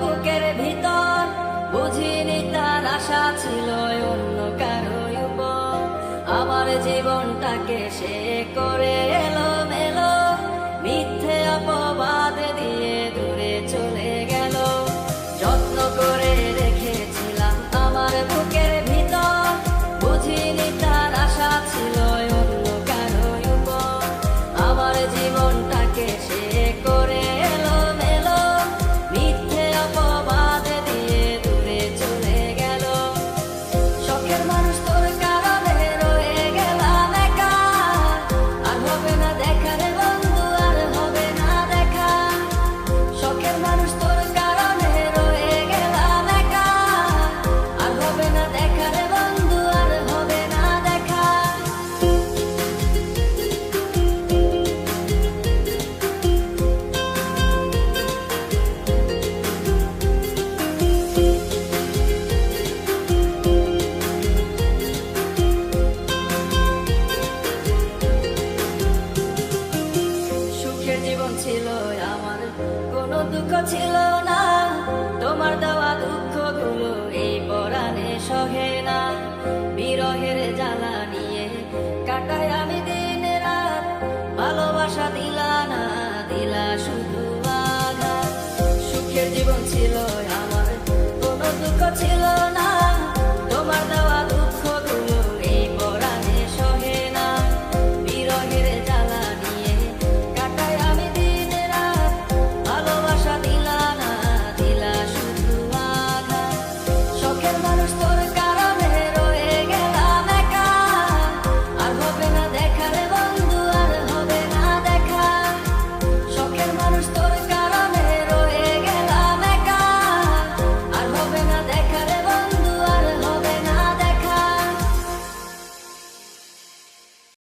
বুকের ভিতর, বুঝিনি তার আশা ছিল অন্য কারো উপর। আমার জীবনটাকে সে করে এলোমেলো, মিথ্যে অপবাদ দিয়ে দূরে চলে গেল। যত্ন করে রেখেছিলাম আমার বুকের ভিতর, বুঝিনি তার আশা ছিল অন্য কারো উপর। আমার জীবনটাকে সে করে এলোমেলো, মিথ্যে অপবাদ দিয়ে দূরে চলে গেল। শখের মানুষ তোর কারণে রয়ে গেলাম একা, আর হবে না দেখা রে বন্ধু, আর হবে না দেখা। শখের মানুষ তোর কারণে রয়ে গেলাম একা, আর হবে না দেখা রে বন্ধু, আর হবে না দেখা। সুখের জীবন ছিল আমার, কোনো দুঃখ ছিল না। তোমার দেওয়া দুঃখগুলো এই পরাণে সহে না। বিরহের জ্বালা নিয়ে কাটাই আমি দিন রাত, ভালোবাসা দিলাম